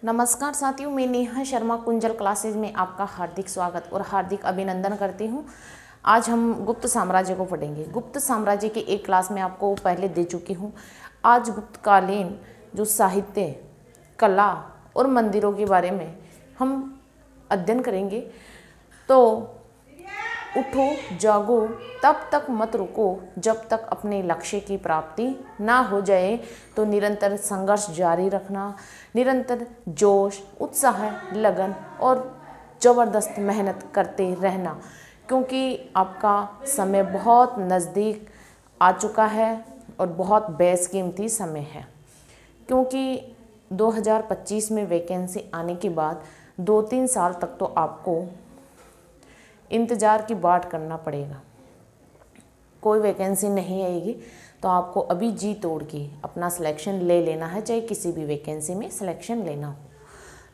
नमस्कार साथियों, मैं नेहा शर्मा कुंजल क्लासेज में आपका हार्दिक स्वागत और हार्दिक अभिनंदन करती हूँ। आज हम गुप्त साम्राज्य को पढ़ेंगे। गुप्त साम्राज्य की एक क्लास में आपको पहले दे चुकी हूँ। आज गुप्तकालीन जो साहित्य, कला और मंदिरों के बारे में हम अध्ययन करेंगे। तो उठो जागो, तब तक मत रुको जब तक अपने लक्ष्य की प्राप्ति ना हो जाए। तो निरंतर संघर्ष जारी रखना, निरंतर जोश, उत्साह, लगन और ज़बरदस्त मेहनत करते रहना, क्योंकि आपका समय बहुत नज़दीक आ चुका है और बहुत बेशकीमती समय है। क्योंकि 2025 में वैकेंसी आने के बाद 2-3 साल तक तो आपको इंतज़ार की बाट करना पड़ेगा। कोई वैकेंसी नहीं आएगी तो आपको अभी जी तोड़ के अपना सिलेक्शन ले लेना है, चाहे किसी भी वैकेंसी में सिलेक्शन लेना हो।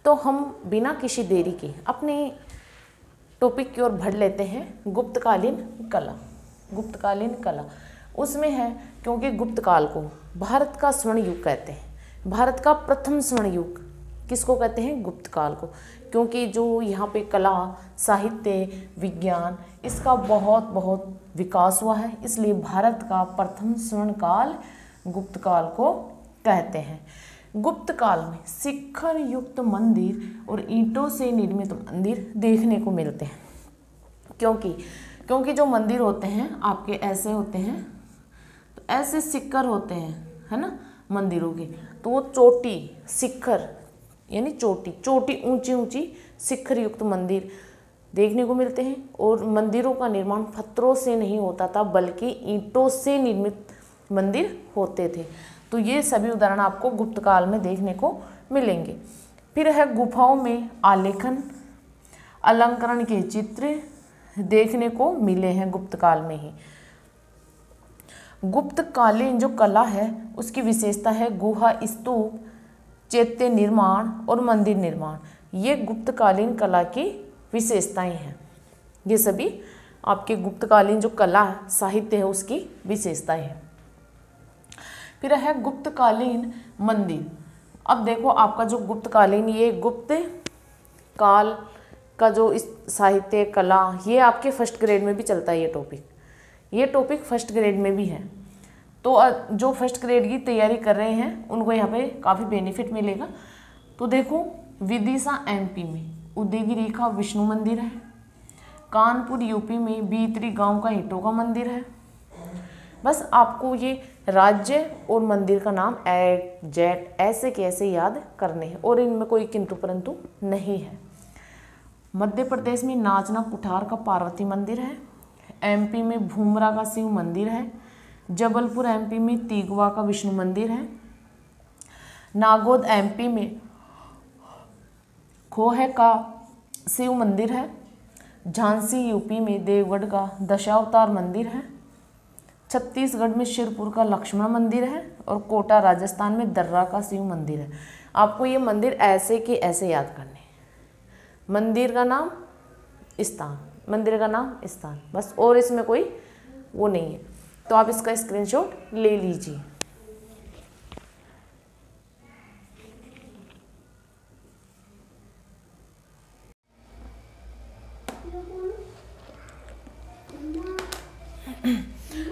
तो हम बिना किसी देरी के अपने टॉपिक की ओर बढ़ लेते हैं। गुप्तकालीन कला। गुप्तकालीन कला उसमें है, क्योंकि गुप्त काल को भारत का स्वर्ण युग कहते हैं। भारत का प्रथम स्वर्ण युग किसको कहते हैं? गुप्त काल को। क्योंकि जो यहाँ पे कला, साहित्य, विज्ञान, इसका बहुत विकास हुआ है, इसलिए भारत का प्रथम स्वर्ण काल गुप्त काल को कहते हैं। गुप्त काल में शिखर युक्त मंदिर और ईंटों से निर्मित मंदिर देखने को मिलते हैं। क्योंकि जो मंदिर होते हैं आपके ऐसे होते हैं, तो ऐसे शिखर होते हैं, है ना, मंदिरों के। तो वो चोटी, शिखर यानी चोटी ऊंची शिखर युक्त मंदिर देखने को मिलते हैं। और मंदिरों का निर्माण पत्थरों से नहीं होता था, बल्कि ईंटों से निर्मित मंदिर होते थे। तो ये सभी उदाहरण आपको गुप्त काल में देखने को मिलेंगे। फिर है गुफाओं में आलेखन, अलंकरण के चित्र देखने को मिले हैं गुप्त काल में ही। गुप्तकालीन जो कला है उसकी विशेषता है गुहा, स्तूप, चैत्य निर्माण और मंदिर निर्माण। ये गुप्तकालीन कला की विशेषताएं हैं। ये सभी आपके गुप्तकालीन जो कला साहित्य है उसकी विशेषताएं हैं। फिर है गुप्तकालीन मंदिर। अब देखो, आपका जो गुप्तकालीन, ये गुप्त काल का जो इस साहित्य, कला, ये आपके फर्स्ट ग्रेड में भी चलता है। ये टॉपिक फर्स्ट ग्रेड में भी है। तो जो फर्स्ट ग्रेड की तैयारी कर रहे हैं उनको यहाँ पे काफ़ी बेनिफिट मिलेगा। तो देखो, विदिशा एमपी में उदयगिरी रेखा विष्णु मंदिर है। कानपुर यूपी में भीतरी गांव का ईंटों का मंदिर है। बस आपको ये राज्य और मंदिर का नाम एग्जैक्ट ऐसे कैसे याद करने हैं, और इनमें कोई किंतु परंतु नहीं है। मध्य प्रदेश में नाचना कुठार का पार्वती मंदिर है। एमपी में भूमरा का शिव मंदिर है। जबलपुर एमपी में तीगवा का विष्णु मंदिर है। नागौद एमपी में खोह का शिव मंदिर है। झांसी यूपी में देवगढ़ का दशावतार मंदिर है। छत्तीसगढ़ में शिरपुर का लक्ष्मण मंदिर है। और कोटा राजस्थान में दर्रा का शिव मंदिर है। आपको ये मंदिर ऐसे के ऐसे याद करने, मंदिर का नाम, स्थान, बस, और इसमें कोई वो नहीं है। तो आप इसका स्क्रीनशॉट ले लीजिए।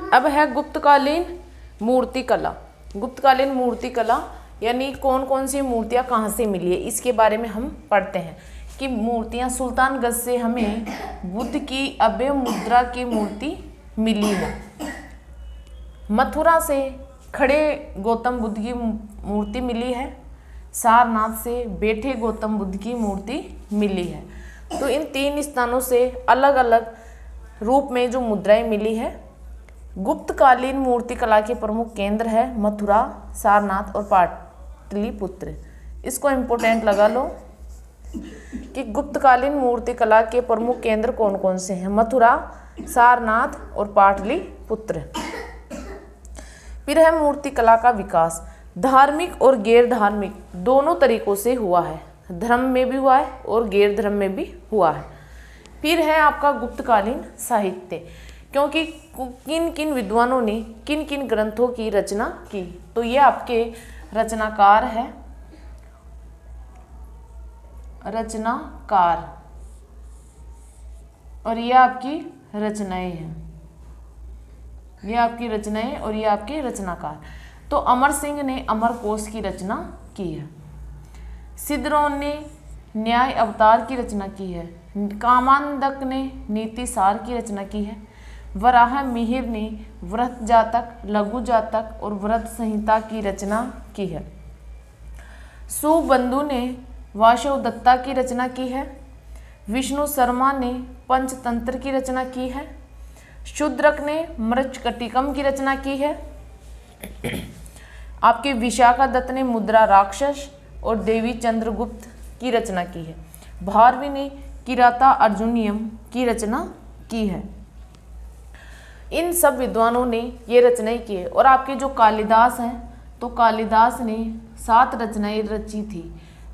अब है गुप्तकालीन मूर्ति कला। गुप्तकालीन मूर्ति कला यानी कौन कौन सी मूर्तियां कहाँ से मिली है, इसके बारे में हम पढ़ते हैं कि मूर्तियां सुल्तानगंज से हमें बुद्ध की अभय मुद्रा की मूर्ति मिली है। मथुरा से खड़े गौतम बुद्ध की मूर्ति मिली है। सारनाथ से बैठे गौतम बुद्ध की मूर्ति मिली है। तो इन 3 स्थानों से अलग अलग रूप में जो मुद्राएं मिली है। गुप्तकालीन मूर्ति कला के प्रमुख केंद्र है मथुरा, सारनाथ और पाटलिपुत्र। इसको इम्पोर्टेंट लगा लो कि गुप्तकालीन मूर्ति कला के प्रमुख केंद्र कौन कौन से हैं? मथुरा, सारनाथ और पाटलिपुत्र। फिर है मूर्ति कला का विकास। धार्मिक और गैर धार्मिक दोनों तरीकों से हुआ है। धर्म में भी हुआ है और गैर धर्म में भी हुआ है। फिर है आपका गुप्तकालीन साहित्य, क्योंकि किन किन विद्वानों ने किन किन ग्रंथों की रचना की। तो ये आपके रचनाकार है रचनाकार, और ये आपकी रचनाएं हैं, ये आपकी रचनाएं और ये आपके रचनाकार। तो अमर सिंह ने अमरकोश की रचना की है। सिद्धरों ने न्याय अवतार की रचना की है। कामानंदक ने नीति सार की रचना की है। वराह मिहिर ने व्रत जातक, लघु जातक और व्रत संहिता की रचना की है। सुबंधु ने वासव दत्ता की रचना की है। विष्णु शर्मा ने पंचतंत्र की रचना की है। शूद्रक ने मृच्छकटिकम की रचना की है। आपके विशाखा दत्त ने मुद्रा राक्षस और देवी चंद्रगुप्त की रचना की है। भारवी ने किराता अर्जुनियम की रचना की है। इन सब विद्वानों ने ये रचनाएं की है। और आपके जो कालिदास हैं, तो कालिदास ने 7 रचनाएं रची थी।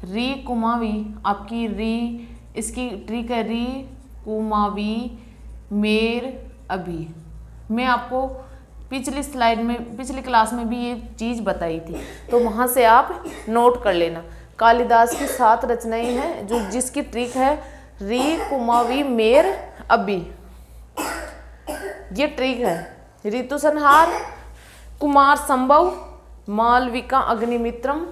री कुमावी, आपकी री, इसकी ट्रिक है री कुमावी मेर अभी। मैं आपको पिछली स्लाइड में, पिछली क्लास में भी ये चीज़ बताई थी, तो वहाँ से आप नोट कर लेना। कालिदास की 7 रचनाएं हैं जो जिसकी ट्रिक है री कुमावी मेर अभी, ये ट्रिक है। ऋतु संहार, कुमार संभव, मालविका अग्निमित्रम,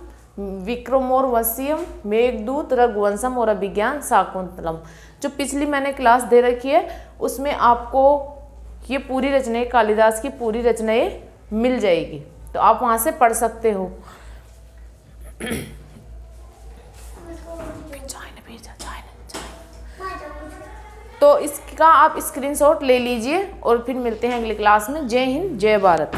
विक्रमोर्वशीयम, मेघदूत, रघुवंशम और अभिज्ञान शाकुंतलम। जो पिछली मैंने क्लास दे रखी है उसमें आपको ये पूरी रचनाएं, कालिदास की पूरी रचनाएं मिल जाएगी, तो आप वहाँ से पढ़ सकते हो। तो इसका आप स्क्रीनशॉट ले लीजिए और फिर मिलते हैं अगली क्लास में। जय हिंद, जय भारत।